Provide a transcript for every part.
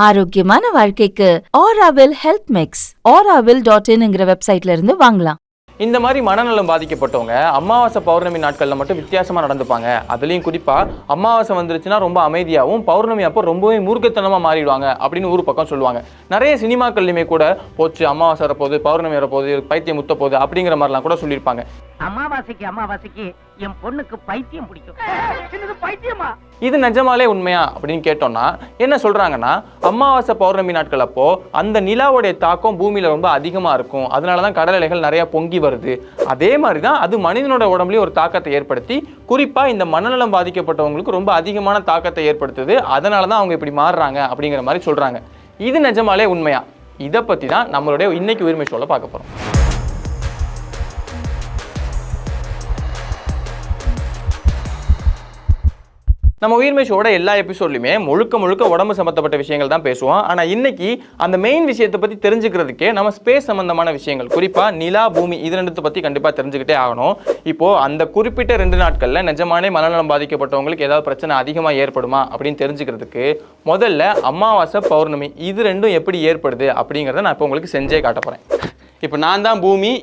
ஆரோக்கியமான வாழ்க்கைக்கு Aaravil health mix auraville.in வெப்சைட்ல இருந்து வாங்கலாம். இந்த மாதிரி மனநலம் பாதிக்கப்பட்டவங்க அமாவாசை பௌர்ணமி நாட்களில் மட்டும் வித்தியாசமாக நடந்துப்பாங்க. அதுலேயும் குறிப்பாக அமாவாசை வந்துருச்சுன்னா ரொம்ப அமைதியாகவும், பௌர்ணமி அப்போ ரொம்பவே மூர்க்கத்தனமாக மாறிடுவாங்க அப்படின்னு ஒரு பக்கம் சொல்லுவாங்க. நிறைய சினிமாக்கள்லையுமே கூட போச்சு அமாவாசை வரப்போகுது, பௌர்ணமி வரப்போகுது, பைத்தியம் முத்த போகுது அப்படிங்கிற மாதிரிலாம் கூட சொல்லியிருப்பாங்க. அமாவாசைக்கு என் பொண்ணுக்கு பைத்தியம் பிடிக்கும். பைத்தியமா? இது நிஜமாலே உண்மையா அப்படின்னு கேட்டோம்னா என்ன சொல்றாங்கன்னா, அமாவாசை பௌர்ணமி நாட்கள் அப்போ அந்த நிலாவுடைய தாக்கம் பூமியில ரொம்ப அதிகமா இருக்கும். அதனாலதான் கடல் அலைகள் நிறைய பொங்கி வருது. அதே மாதிரிதான் அது மனிதனோட உடம்புலயும் ஒரு தாக்கத்தை ஏற்படுத்தி, குறிப்பா இந்த மனநலம் பாதிக்கப்பட்டவங்களுக்கு ரொம்ப அதிகமான தாக்கத்தை ஏற்படுத்துது. அதனாலதான் அவங்க இப்படி மாறுறாங்க அப்படிங்கிற மாதிரி சொல்றாங்க. இது நிஜமாலே உண்மையா? இதை பத்தி தான் நம்மளுடைய இன்னைக்கு உரிமை ஷோல பார்க்க போறோம். நம்ம உயிர்மை ஷோட எல்லா எபிசோட்லையுமே முழுக்க உடம்பு சம்பந்தப்பட்ட விஷயங்கள் தான் பேசுவோம். ஆனால் இன்னைக்கு அந்த மெயின் விஷயத்தை பற்றி தெரிஞ்சுக்கிறதுக்கே நம்ம ஸ்பேஸ் சம்பந்தமான விஷயங்கள், குறிப்பாக நிலா, பூமி, இது ரெண்டுத்தை பற்றி கண்டிப்பாக தெரிஞ்சுக்கிட்டே ஆகணும். இப்போது அந்த குறிப்பிட்ட 2 நாட்களில் நிஜமானே மனநலம் பாதிக்கப்பட்டவங்களுக்கு ஏதாவது பிரச்சனை அதிகமாக ஏற்படுமா அப்படின்னு தெரிஞ்சுக்கிறதுக்கு முதல்ல அமாவாசை, பௌர்ணமி இது ரெண்டும் எப்படி ஏற்படுது அப்படிங்கிறத நான் இப்போ உங்களுக்கு செஞ்சே காட்ட போகிறேன். இப்போ நான் தான் பூமி,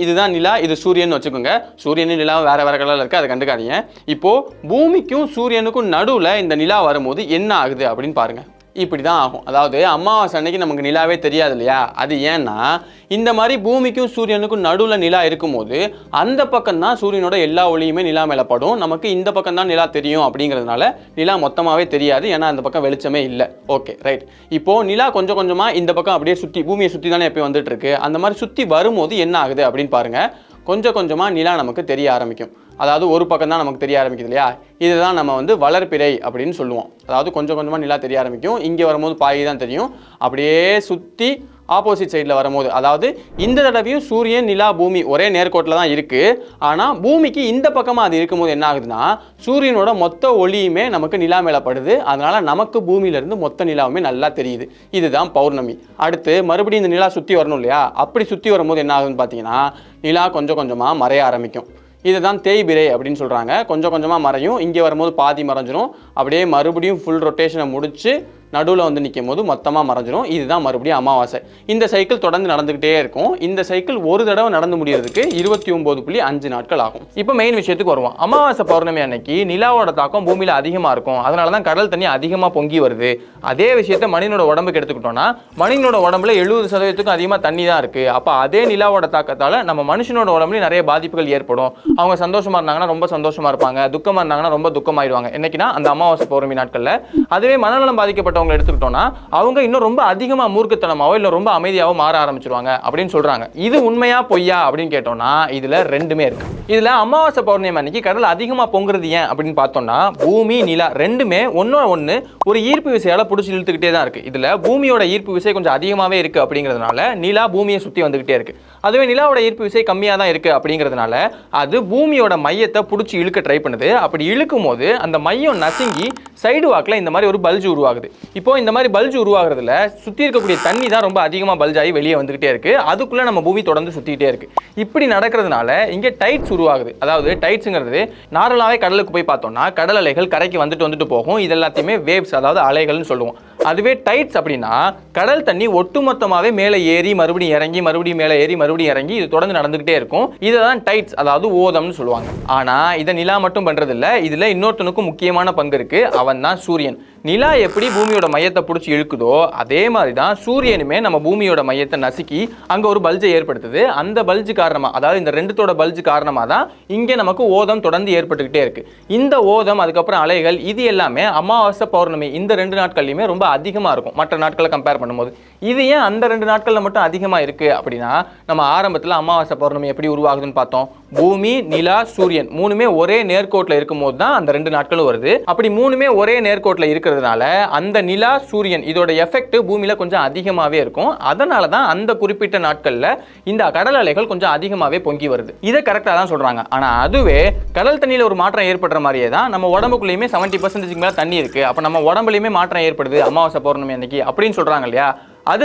இதுதான் நிலா, இது சூரியன் வச்சுக்கோங்க. சூரியனும் நிலாவும் வேற கலரில் இருக்குது, அதை கண்டுக்காதீங்க. இப்போது பூமிக்கும் சூரியனுக்கும் நடுவில் இந்த நிலா வரும்போது என்ன ஆகுது அப்படின்னு பாருங்கள். இப்படி தான் ஆகும். அதாவது அமாவாசை அன்னைக்கு நமக்கு நிலாவே தெரியாது இல்லையா? அது ஏன்னா இந்த மாதிரி பூமிக்கும் சூரியனுக்கும் நடுவில் நிலா இருக்கும்போது அந்த பக்கம் தான் சூரியனோட எல்லா ஒளியுமே நிலா மேலே படும். நமக்கு இந்த பக்கம் தான் நிலா தெரியும். அப்படிங்கிறதுனால நிலா மொத்தமாகவே தெரியாது, ஏன்னா அந்த பக்கம் வெளிச்சமே இல்லை. Okay, right. இப்போது நிலா கொஞ்சம் கொஞ்சமாக இந்த பக்கம் அப்படியே சுற்றி, பூமியை சுற்றி தானே எப்போ வந்துட்டு இருக்கு. அந்த மாதிரி சுற்றி வரும்போது என்ன ஆகுது அப்படின்னு பாருங்கள். கொஞ்சம் கொஞ்சமாக நிலா நமக்கு தெரிய ஆரம்பிக்கும். அதாவது ஒரு பக்கம் தான் நமக்கு தெரிய ஆரம்பிக்குது இல்லையா? இதுதான் நம்ம வளர்பிறை அப்படின்னு சொல்லுவோம். அதாவது கொஞ்சம் கொஞ்சமாக நிலா தெரிய ஆரம்பிக்கும். இங்கே வரும்போது பாதி தான் தெரியும். அப்படியே சுற்றி ஆப்போசிட் சைடில் வரும்போது, அதாவது இந்த தடவையும் சூரியன், நிலா, பூமி ஒரே நேர்கோட்டில் தான் இருக்குது. ஆனால் பூமிக்கு இந்த பக்கமாக அது இருக்கும்போது என்ன ஆகுதுன்னா, சூரியனோட மொத்த ஒளியுமே நமக்கு நிலா மேலே படுது. அதனால் நமக்கு பூமியிலேருந்து மொத்த நிலாவுமே நல்லா தெரியுது. இதுதான் பௌர்ணமி. அடுத்து மறுபடியும் இந்த நிலா சுற்றி வரணும் இல்லையா? அப்படி சுற்றி வரும்போது என்ன ஆகுதுன்னு பார்த்தீங்கன்னா, நிலா கொஞ்சம் கொஞ்சமாக மறைய ஆரம்பிக்கும். இதுதான் தேய்பிறை அப்படின்னு சொல்கிறாங்க. கொஞ்சம் கொஞ்சமாக மறையும். இங்கே வரும்போது பாதி மறைஞ்சிரும். அப்படியே மறுபடியும் ஃபுல் ரொட்டேஷனை முடித்து நடுவில் நிற்கும் போது மொத்தமாக மறைஞ்சிரும். இதுதான் மறுபடியும் அமாவாசை. இந்த சைக்கிள் தொடர்ந்து நடந்துக்கிட்டே இருக்கும். இந்த சைக்கிள் ஒரு தடவை நடந்து முடியறதுக்கு 29.5 நாட்கள் ஆகும். இப்போ மெயின் விஷயத்துக்கு வருவோம். அமாவாசை பௌர்ணமி அன்னைக்கு நிலாவோட தாக்கம் பூமியில் அதிகமாக இருக்கும். அதனால தான் கடல் தண்ணி அதிகமாக பொங்கி வருது. அதே விஷயத்தை மனிதனோட உடம்புக்கு எடுத்துக்கிட்டோம்னா, மனிதனோட உடம்புல 70% அதிகமாக தண்ணி தான் இருக்குது. அப்போ அதே நிலாவோட தாக்கத்தால் நம்ம மனுஷனோட உடம்புலையும் நிறைய பாதிப்புகள் ஏற்படும். அவங்க சந்தோஷமாக இருந்தாங்கன்னா ரொம்ப சந்தோஷமாக இருப்பாங்க, துக்கமாக இருந்தாங்கன்னா ரொம்ப துக்கமாயிடுவாங்க. என்னைக்குன்னா அந்த அமாவாசை பௌர்ணமி நாட்களில். அதுவே மனநலம் பாதிக்கப்பட்ட எடுத்துக்கிட்டோம்னா அவங்க இன்னும் ரொம்ப அதிகமா மூர்க்கத்தனமாவோ இல்ல ரொம்ப அமைதியாவோ மாற ஆரம்பிச்சிருவாங்க அப்படின்னு சொல்றாங்க. இது உண்மையா பொய்யா அப்படின்னு கேட்டோம்னா இதுல ரெண்டுமே இருக்கு. இதுல அமாவாசை பௌர்ணமி அன்னைக்கு கடல் அதிகமா பொங்குறது ஏன் அப்படின்னு பார்த்தோம்னா, பூமி, நிலா ரெண்டுமே ஒன்னு ஒரு ஈர்ப்பு விசையால பிடிச்சி இழுத்துக்கிட்டே தான் இருக்கு. இதுல பூமியோட ஈர்ப்பு விசை கொஞ்சம் அதிகமாவே இருக்கு அப்படிங்கிறதுனால நிலா பூமியை சுத்தி வந்துகிட்டே இருக்கு. அதுவே நிலாவோட ஈர்ப்பு விசை கம்மியா தான் இருக்கு அப்படிங்கிறதுனால அது பூமியோட மையத்தை பிடிச்சி இழுக்க ட்ரை பண்ணுது. அப்படி இழுக்கும் போது அந்த மையம் நசுங்கி சைடு வாக்கில் இந்த மாதிரி ஒரு பல்ஜ் உருவாகுது. இப்போ இந்த மாதிரி பல்ஜ் உருவாகிறதுல சுற்றி இருக்கக்கூடிய தண்ணி தான் ரொம்ப அதிகமாக பல்ஜ் ஆகி வெளியே வந்துகிட்டே இருக்கு. அதுக்குள்ளே நம்ம பூமி தொடர்ந்து சுற்றிக்கிட்டே இருக்கு. இப்படி நடக்கிறதுனால இங்கே டைட்ஸ் உருவாகுது. அதாவது டைட்ஸுங்கிறது நார்மலாகவே கடலுக்கு போய் பார்த்தோம்னா கடல் அலைகள் கரைக்கு வந்துட்டு போகும். இது எல்லாத்தையுமே வேவ்ஸ், அதாவது அலைகள்னு சொல்லுவோம். அதுவே டைட்ஸ் அப்படின்னா கடல் தண்ணி ஒட்டுமொத்தமாகவே மேலே ஏறி மறுபடியும் இறங்கி மறுபடியும் மேலே ஏறி மறுபடியும் இறங்கி இது தொடர்ந்து நடந்துகிட்டே இருக்கும். இதுதான் டைட்ஸ், அதாவது ஓதம்னு சொல்லுவாங்க. ஆனால் இதை நிலா மட்டும் பண்ணுறது இல்லை. இதில் இன்னொருத்தனுக்கும் முக்கியமான பங்கு இருக்கு. அவன் தான் சூரியன். நிலா எப்படி பூமியோட மையத்தை பிடிச்சி இழுக்குதோ அதே மாதிரி தான் சூரியனுமே நம்ம பூமியோட மையத்தை நசுக்கி அங்கே ஒரு பல்ஜை ஏற்படுத்துது. அந்த பல்ஜ் காரணமாக, அதாவது இந்த ரெண்டுத்தோட பல்ஜ் காரணமாக தான் இங்கே நமக்கு ஓதம் தொடர்ந்து ஏற்பட்டுக்கிட்டே இருக்கு. இந்த ஓதம், அதுக்கப்புறம் அலைகள், இது எல்லாமே அமாவாசை பௌர்ணமி இந்த 2 நாட்கள்லையுமே ரொம்ப அதிகமாக இருக்கும் மற்ற நாட்களை கம்பேர் பண்ணும்போது. இது ஏன் அந்த 2 நாட்களில் மட்டும் அதிகமாக இருக்குது அப்படின்னா, நம்ம ஆரம்பத்தில் அமாவாசை பௌர்ணமி எப்படி உருவாகுதுன்னு பார்த்தோம். பூமி, நிலா, சூரியன் மூணுமே ஒரே நேர்கோட்டில் இருக்கும்போது தான் அந்த 2 நாட்களும் வருது. அப்படி மூணுமே ஒரே நேர்கோட்டில் இருக்கிறதுனால அந்த நிலா, சூரியன் இதோட எஃபெக்ட் பூமியில் கொஞ்சம் அதிகமாகவே இருக்கும். அதனால தான் அந்த குறிப்பிட்ட நாட்களில் இந்த கடல் அலைகள் கொஞ்சம் அதிகமாகவே பொங்கி வருது. இதை கரெக்டாக தான் சொல்கிறாங்க. ஆனால் அதுவே கடல் தண்ணியில் ஒரு மாற்றம் ஏற்படுற மாதிரியே தான் நம்ம உடம்புக்குள்ளேயுமே 70% மேலே தண்ணி இருக்குது. அப்போ நம்ம உடம்புலையுமே மாற்றம் ஏற்படுது அமாவாசை பௌர்ணமி அன்னைக்கு அப்படின்னு சொல்கிறாங்க இல்லையா? அது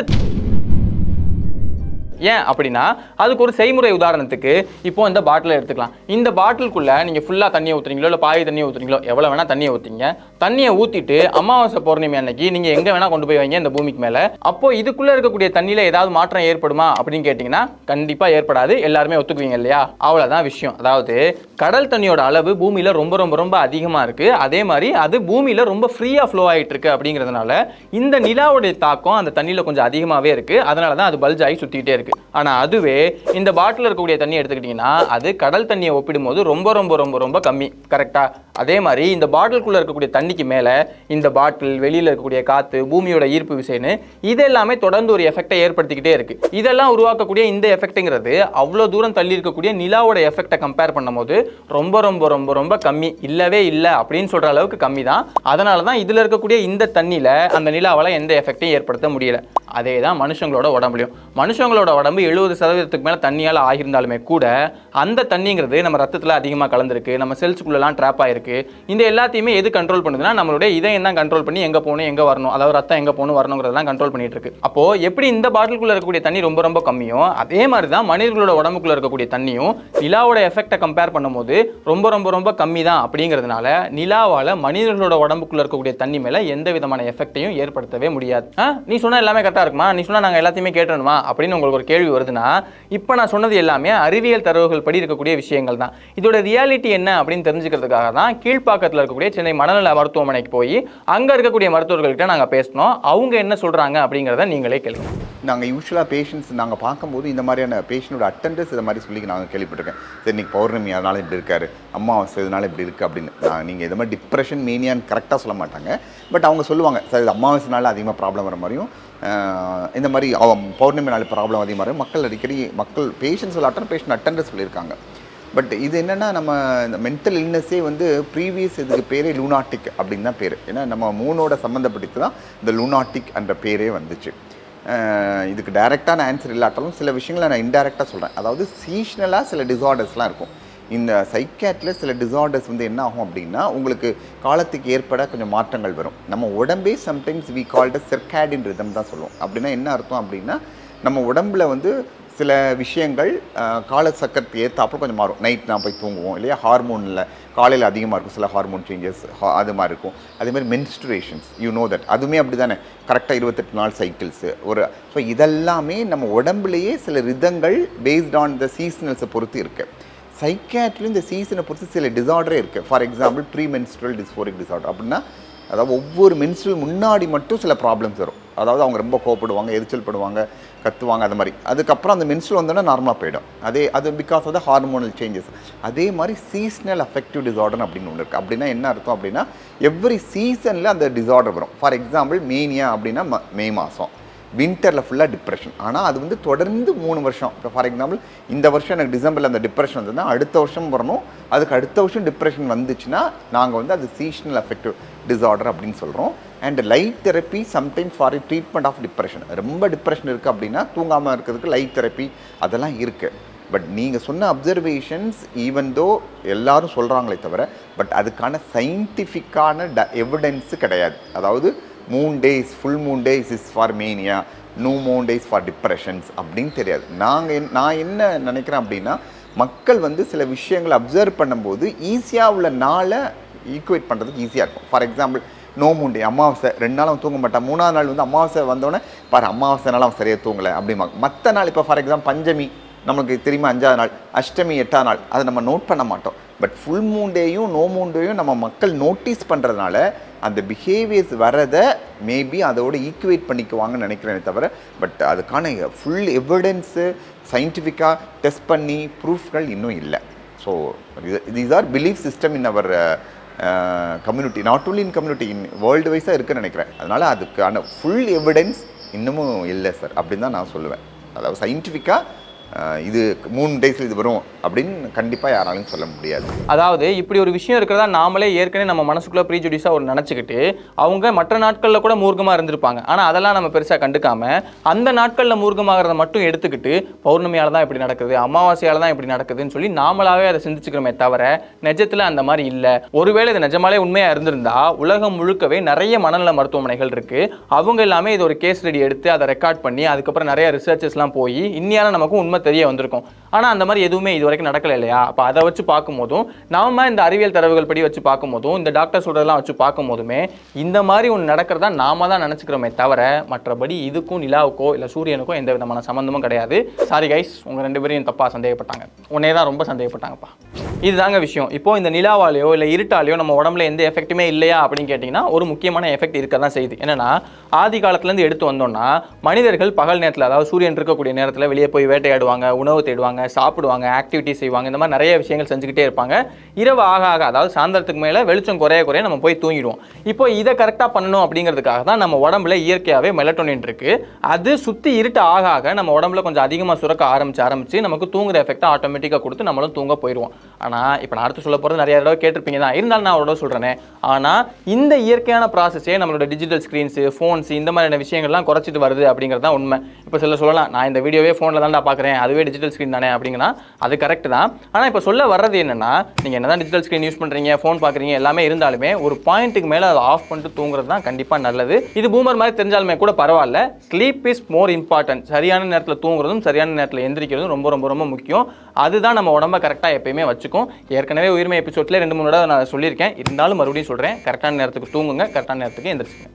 ஏன் அப்படின்னா அதுக்கு ஒரு செய்முறை உதாரணத்துக்கு இப்போ இந்த பாட்டிலை எடுத்துக்கலாம். இந்த பாட்டிலுக்குள்ள நீங்கள் ஃபுல்லாக தண்ணியை ஊற்றுறீங்களோ இல்லை பாதி தண்ணியை ஊற்றுறீங்களோ எவ்வளோ வேணால் தண்ணியை ஊற்றிங்க. தண்ணியை ஊற்றிட்டு அமாவாசை பௌர்ணமி அன்னைக்கு நீங்கள் எங்கே வேணால் கொண்டு போய் வைங்க இந்த பூமிக்கு மேலே. அப்போது இதுக்குள்ளே இருக்கக்கூடிய தண்ணியில் ஏதாவது மாற்றம் ஏற்படுமா அப்படின்னு கேட்டிங்கன்னா கண்டிப்பாக ஏற்படாது. எல்லாருமே ஒத்துக்குவீங்க இல்லையா? அவ்வளோதான் விஷயம். அதாவது கடல் தண்ணியோட அளவு பூமியில் ரொம்ப ரொம்ப ரொம்ப அதிகமாக இருக்குது. அதே மாதிரி அது பூமியில் ரொம்ப ஃப்ரீயாக ஃப்ளோ ஆகிட்டு இருக்கு. அப்படிங்கிறதுனால இந்த நிலாவுடைய தாக்கம் அந்த தண்ணியில் கொஞ்சம் அதிகமாகவே இருக்குது. அதனால தான் அது பல்ஜ் ஆகி சுற்றிக்கிட்டே இருக்குது. ஆனால் அதுவே இந்த பாட்டில் இருக்கக்கூடிய தண்ணி எடுத்துக்கிட்டிங்கன்னா அது கடல் தண்ணியை ஒப்பிடும்போது ரொம்ப ரொம்ப ரொம்ப ரொம்ப கம்மி. கரெக்டாக? அதே மாதிரி இந்த பாட்டிலுக்குள்ளே இருக்கக்கூடிய தண்ணிக்கு மேலே இந்த பாட்டில், வெளியில் இருக்கக்கூடிய காற்று, பூமியோட ஈர்ப்பு விசைன்னு இதெல்லாமே தொடர்ந்து ஒரு எஃபெக்டை ஏற்படுத்திக்கிட்டே இருக்குது. இதெல்லாம் உருவாக்கக்கூடிய இந்த எஃபெக்ட்டுங்கிறது அவ்வளோ தூரம் தள்ளி இருக்கக்கூடிய நிலாவோட எஃபெக்டை கம்பேர் பண்ணும்போது ரொம்ப ரொம்ப ரொம்ப ரொம்ப கம்மி. இல்லவே இல்லை அப்படின்னு சொல்கிற அளவுக்கு கம்மி தான். அதனால தான் இதில் இருக்கக்கூடிய இந்த தண்ணியில் அந்த நிலாவால் எந்த எஃபெக்டையும் ஏற்படுத்த முடியல. அதே தான் மனுஷங்களோட உடம்புலையும். மனுஷங்களோட உடம்பு 70% மேலே தண்ணியால் ஆகியிருந்தாலுமே கூட அந்த தண்ணிங்கிறது நம்ம ரத்தத்தில் அதிகமாக கலந்துருக்கு, நம்ம செல்ஸுக்குள்ளெல்லாம் ட்ராப் ஆகிருக்கு. இந்த எல்லாத்தையுமே எது கண்ட்ரோல் பண்ணுதுன்னா நம்மளுடைய இதயம் தான் கண்ட்ரோல் பண்ணி எங்கே போகணும் எங்கே வரணும், அதாவது ரத்தம் எங்கே போகணும் வரணுங்கிறதெல்லாம் கண்ட்ரோல் பண்ணிட்டு இருக்கு. அப்போது எப்படி இந்த பாட்டிலுக்குள்ளே இருக்கக்கூடிய தண்ணி ரொம்ப ரொம்ப கம்மியோ அதே மாதிரி தான் மனிதர்களோட உடம்புக்குள்ளே இருக்கக்கூடிய தண்ணியும் நிலாவோட எஃபெக்டை கம்பேர் பண்ணும்போது ரொம்ப ரொம்ப ரொம்ப கம்மி தான். அப்படிங்கிறதுனால நிலாவால் மனிதர்களோட உடம்புக்குள்ளே இருக்கக்கூடிய தண்ணி மேலே எந்த விதமான எஃபெக்டையும் ஏற்படுத்தவே முடியாது. நீ சொன்னால் எல்லாமே கரெக்டாக இருக்குமா, நீ சொன்னால் நாங்கள் எல்லாத்தையுமே கேட்டணுமா அப்படின்னு உங்களுக்கு ஒரு கேள்வி வருதுன்னா, இப்போ நான் சொன்னது எல்லாமே அறிவியல் தரவுகள் படி இருக்கக்கூடிய விஷயங்கள் தான். இதோட ரியாலிட்டி என்ன அப்படின்னு தெரிஞ்சுக்கிறதுக்காக தான் கீழ்ப்பாக்கத்தில் இருக்கக்கூடிய சென்னை மனநல மருத்துவமனைக்கு போய் அங்கே இருக்கக்கூடிய மருத்துவர்கள்கிட்ட நாங்கள் பேசணும். அவங்க என்ன சொல்கிறாங்க அப்படிங்கிறத நீங்களே கேளுங்க. நாங்கள் யூஸ்வலாக பேஷண்ட்ஸ் நாங்கள் பார்க்கும்போது இந்த மாதிரியான பேஷண்ட்டோட அட்டண்டர்ஸ் இதை மாதிரி சொல்லி நாங்கள் கேள்விப்பட்டிருக்கேன். சரி, இன்னைக்கு பௌர்ணமி அதனால் இப்படி இருக்காரு, அமாவாசை இதனால் இப்படி இருக்குது அப்படின்னு. நீங்கள் இது மாதிரி டிப்ரெஷன் மேனியான்னு கரெக்டாக சொல்ல மாட்டாங்க. பட் அவங்க சொல்லுவாங்க, சார் இது அமாவாசைனால அதிகமாக ப்ராப்ளம் வர மாதிரியும் இந்த மாதிரி பௌர்ணமி நாள் ப்ராப்ளம் அதிகமாக இருக்கும். மக்கள் பேஷண்ட்ஸ் பேஷண்ட் அட்டண்டர்ஸ் சொல்லியிருக்காங்க. பட் இது என்னென்னா நம்ம இந்த மென்டல் இல்னஸே வந்து ப்ரீவியஸ் இதுக்கு பேரே லூனாட்டிக் அப்படின்னு தான் பேர். ஏன்னா நம்ம மூணோட சம்மந்தப்பட்டு தான் இந்த லூனாட்டிக் என்ற பேரே வந்துச்சு. இதுக்கு டைரெக்டான ஆன்சர் இல்லாட்டாலும் சில விஷயங்களை நான் இன்டைரக்டாக சொல்கிறேன். அதாவது சீஸ்னலாக சில டிஸார்டர்ஸ்லாம் இருக்கும். இந்த சைக்காட்ரியில் சில டிஸார்டர்ஸ் வந்து என்ன ஆகும் அப்படின்னா உங்களுக்கு காலத்துக்கு ஏற்பட கொஞ்சம் மாற்றங்கள் வரும். நம்ம உடம்பே sometimes we called circadian rhythm தான் சொல்லுவோம். அப்படின்னா என்ன அர்த்தம் அப்படின்னா நம்ம உடம்புல வந்து சில விஷயங்கள் கால சக்கரத்துக்கு ஏற்றாப்புல கொஞ்சம் மாறும். நைட் நான் போய் தூங்குவோம் இல்லையா, ஹார்மோனில் காலையில் அதிகமாக இருக்கும் சில ஹார்மோன் சேஞ்சஸ் அது மாதிரி இருக்கும். அதேமாதிரி மென்ஸ்ட்ரேஷன்ஸ் தட் அதுவுமே அப்படி தானே, கரெக்டாக 28 நாள் சைக்கிள்ஸு ஒரு. ஸோ இதெல்லாமே நம்ம உடம்புலையே சில ரிதங்கள் பேஸ்ட் ஆன் த சீசனல்ஸை பொறுத்து இருக்குது. சைக்காட்ரியும் இந்த சீசனை பொறுத்து சில டிஸார்டரே இருக்குது. For example premenstrual dysphoric disorder அப்படின்னா அதாவது ஒவ்வொரு மென்ஸ்ட்ரல் முன்னாடி மட்டும் சில ப்ராப்ளம்ஸ் வரும். அதாவது அவங்க ரொம்ப கோவப்படுவாங்க, எரிச்சல் படுவாங்க, கத்துவாங்க, அது மாதிரி. அதுக்கப்புறம் அந்த மென்ஸ்ட்ரல் வந்தோன்னா நார்மலாக போயிடும். அது because of the hormonal changes. அதே மாதிரி சீசனல் அஃபெக்டிவ் டிஸார்டர் அப்படின்னு ஒன்று இருக்குது. அப்படின்னா என்ன அர்த்தம் அப்படின்னா எவ்ரி சீசனில் அந்த டிஸார்டர் வரும். ஃபார் எக்ஸாம்பிள் மேனியா அப்படின்னா மே மாதம், வின்டரில் ஃபுல்லாக டிப்ரெஷன். ஆனால் அது வந்து தொடர்ந்து 3 வருஷம். இப்போ ஃபார் எக்ஸாம்பிள் இந்த வருஷம் எனக்கு டிசம்பரில் அந்த டிப்ரெஷன் வந்ததுன்னா அடுத்த வருஷம் வரணும். அதுக்கு அடுத்த வருஷம் டிப்ரெஷன் வந்துச்சுன்னா நாங்கள் வந்து அது சீசனல் அஃபெக்டிவ் டிஸார்டர் அப்படின்னு சொல்கிறோம். And light therapy sometimes for treatment of depression. ரொம்ப டிப்ரெஷன் இருக்குது அப்படின்னா தூங்காமல் இருக்கிறதுக்கு லைட் தெரப்பி அதெல்லாம் இருக்குது. பட் நீங்கள் சொன்ன அப்சர்வேஷன்ஸ் ஈவன் தோ எல்லாரும் சொல்கிறாங்களே தவிர பட் அதுக்கான சயின்டிஃபிக்கான எவிடன்ஸு கிடையாது. அதாவது Moon days, full Moon days is for mania, new Moon days for depressions அப்படின்னு தெரியாது. நான் என்ன நினைக்கிறேன் அப்படின்னா மக்கள் வந்து சில விஷயங்களை அப்சர்வ் பண்ணும்போது ஈஸியாக உள்ள நாளை ஈக்குவேட் பண்ணுறதுக்கு ஈஸியாக இருக்கும். For example no moon day, அமாவாசை 2 நாள் அவன் தூங்க மாட்டான், 3ஆவது நாள் வந்து அமாவாசை வந்தோடனே பாரு அமாவாசைனால அவன் சரியாக தூங்கலை அப்படிம்பாங்க. மற்ற நாள் இப்போ ஃபார் எக்ஸாம்பிள் பஞ்சமி நமக்கு தெரியுமா 5ஆவது நாள், அஷ்டமி 8ஆவது நாள், அதை நம்ம நோட் பண்ண மாட்டோம். பட் ஃபுல் மூன் டேயும் நோ மூன் டேயும் நம்ம மக்கள் நோட்டீஸ் பண்ணுறதுனால அந்த பிஹேவியர்ஸ் வரதை மேபி அதோட ஈக்குவேட் பண்ணிக்குவாங்கன்னு நினைக்கிறேனே தவிர பட் அதுக்கான ஃபுல் எவிடன்ஸு சயின்டிஃபிக்காக டெஸ்ட் பண்ணி ப்ரூஃப்கள் இன்னும் இல்லை. So these are belief system in our community, not only in community, in world வைஸாக இருக்குன்னு நினைக்கிறேன். அதனால் அதுக்கான ஃபுல் எவிடன்ஸ் இன்னமும் இல்லை சார் அப்படின்னு தான் நான் சொல்லுவேன். அதாவது சயின்டிஃபிக்காக இது 3 டேஸில் இது வரும் அப்படின்னு கண்டிப்பாக யாராலும் சொல்ல முடியாது. அதாவது இப்படி ஒரு விஷயம் இருக்கிறதா நாமளே ஏற்கனவே நம்ம மனசுக்குள்ளே ப்ரீஜுடியூஸாக ஒரு நினச்சிக்கிட்டு அவங்க மற்ற நாட்களில் கூட மூர்க்கமாக இருந்திருப்பாங்க. ஆனால் அதெல்லாம் நம்ம பெருசாக கண்டுக்காம அந்த நாட்களில் மூர்க்கமாகறத மட்டும் எடுத்துக்கிட்டு பௌர்ணமியால் தான் இப்படி நடக்குது, அமாவாசையால் தான் இப்படி நடக்குதுன்னு சொல்லி நாமளாவே அதை சிந்திச்சுக்கிறோமே தவிர நிஜத்தில் அந்த மாதிரி இல்லை. ஒருவேளை இது நிஜமாலே உண்மையாக இருந்திருந்தா உலகம் முழுக்கவே நிறைய மனநல மருத்துவமனைகள் இருக்குது. அவங்க எல்லாமே இது ஒரு கேஸ் ஸ்டடி எடுத்து அதை ரெக்கார்ட் பண்ணி அதுக்கப்புறம் நிறைய ரிசர்ச்சஸ்லாம் போய் இன்னியான நமக்கும் உண்மை தெரிய வந்திருக்கும். ஆனால் அந்த மாதிரி எதுவுமே இது வரைக்கும் நடக்கல இல்லையா? அப்போ அதை வச்சு பார்க்கும்போதும் நாம இந்த அறிவியல் தரவுகள் படி வச்சு பார்க்கும்போதும் இந்த டாக்டர் சொல்றதெல்லாம் வச்சு பார்க்கும்போதுமே இந்த மாதிரி ஒன்று நடக்கிறதா நாம தான் நினச்சிக்கிறோமே தவிர மற்றபடி இதுக்கும் நிலாவுக்கோ இல்லை சூரியனுக்கோ எந்த விதமான சம்மந்தமும் கிடையாது. சாரி கைஸ், உங்கள் 2 பேரையும் தப்பாக சந்தேகப்பட்டாங்க. உன்னே தான் ரொம்ப சந்தேகப்பட்டாங்கப்பா. இதுதாங்க விஷயம். இப்போ இந்த நிலாவாலேயோ இல்லை இருட்டாலேயோ நம்ம உடம்புல எந்த எஃபெக்ட்டுமே இல்லையா அப்படின்னு கேட்டிங்கன்னா ஒரு முக்கியமான எஃபெக்ட் இருக்க தான் செய்யுது. என்னன்னா ஆதி காலத்துலேருந்து எடுத்து வந்தோம்னா மனிதர்கள் பகல் நேரத்தில், அதாவது சூரியன் இருக்கக்கூடிய நேரத்தில் வெளியே போய் வேட்டையாடுவாங்க, உணவு தேடுவாங்க, சாப்பிடுவாங்க, ஆக்டிவிட்டி செய்வாங்க, இந்த மாதிரி நிறைய விஷயங்கள் செஞ்சுக்கிட்டே இருப்பாங்க. இரவு ஆக ஆக, அதாவது சாயந்தரத்துக்கு மேலே வெளிச்சம் குறைய நம்ம போய் தூங்கிடுவோம். இப்போ இதை கரெக்டாக பண்ணணும் அப்படிங்கிறதுக்காக தான் நம்ம உடம்புல இயற்கையாகவே மெலட்டோனின் இருக்குது. அது சுற்றி இருட்டு ஆக ஆக நம்ம உடம்புல கொஞ்சம் அதிகமாக சுரக்க ஆரம்பிச்சு நமக்கு தூங்குற எஃபெக்டை ஆட்டோமேட்டிக்காக கொடுத்து நம்மளும் தூங்க போயிடுவோம். ஆனால் இப்போ நான் அடுத்து சொல்ல போகிறது நிறைய தடவை கேட்டிருப்பீங்க தான், இருந்தாலும் நான் அவரோட சொல்கிறேனே. ஆனால் இந்த இயற்கையான ப்ராசஸே நம்மளோட டிஜிட்டல் ஸ்க்ரீன்ஸு, ஃபோன்ஸ், இந்த மாதிரியான விஷயங்கள்லாம் குறைச்சிட்டு வருது அப்படிங்கிறது தான் உண்மை. இப்போ சொல்லலாம், நான் இந்த வீடியோவே ஃபோனில் தான் பார்க்குறேன், அதுவே டிஜிட்டல் ஸ்க்ரீன் தானே அப்படிங்கன்னா அது கரெக்ட் தான். ஆனால் இப்போ சொல்ல வர்றது என்னன்னா, நீங்கள் என்ன தான் டிஜிட்டல் ஸ்க்ரீன் யூஸ் பண்ணுறீங்க, ஃபோன் பார்க்குறீங்க, எல்லாமே இருந்தாலுமே ஒரு பாயிண்ட்டுக்கு மேலே அதை ஆஃப் பண்ணிட்டு தூங்குறது தான் கண்டிப்பாக நல்லது. இது பூமர் மாதிரி தெரிஞ்சாலுமே கூட பரவாயில்ல. Sleep is more important. சரியான நேரத்தில் தூங்குறதும் சரியான நேரத்தில் எந்திரிக்கிறதும் ரொம்ப ரொம்ப ரொம்ப முக்கியம். அதுதான் நம்ம உடம்ப கரெக்டாக எப்பயுமே வச்சுக்கும். ஏற்கனவே உயிர்மை எபிசோட்ல 2-3 தடவை நான் சொல்லியிருக்கேன், இருந்தாலும் மறுபடியும் சொல்கிறேன், கரெக்டான நேரத்துக்கு தூங்குங்க, கரெக்டான நேரத்துக்கு எந்திரிச்சுங்க.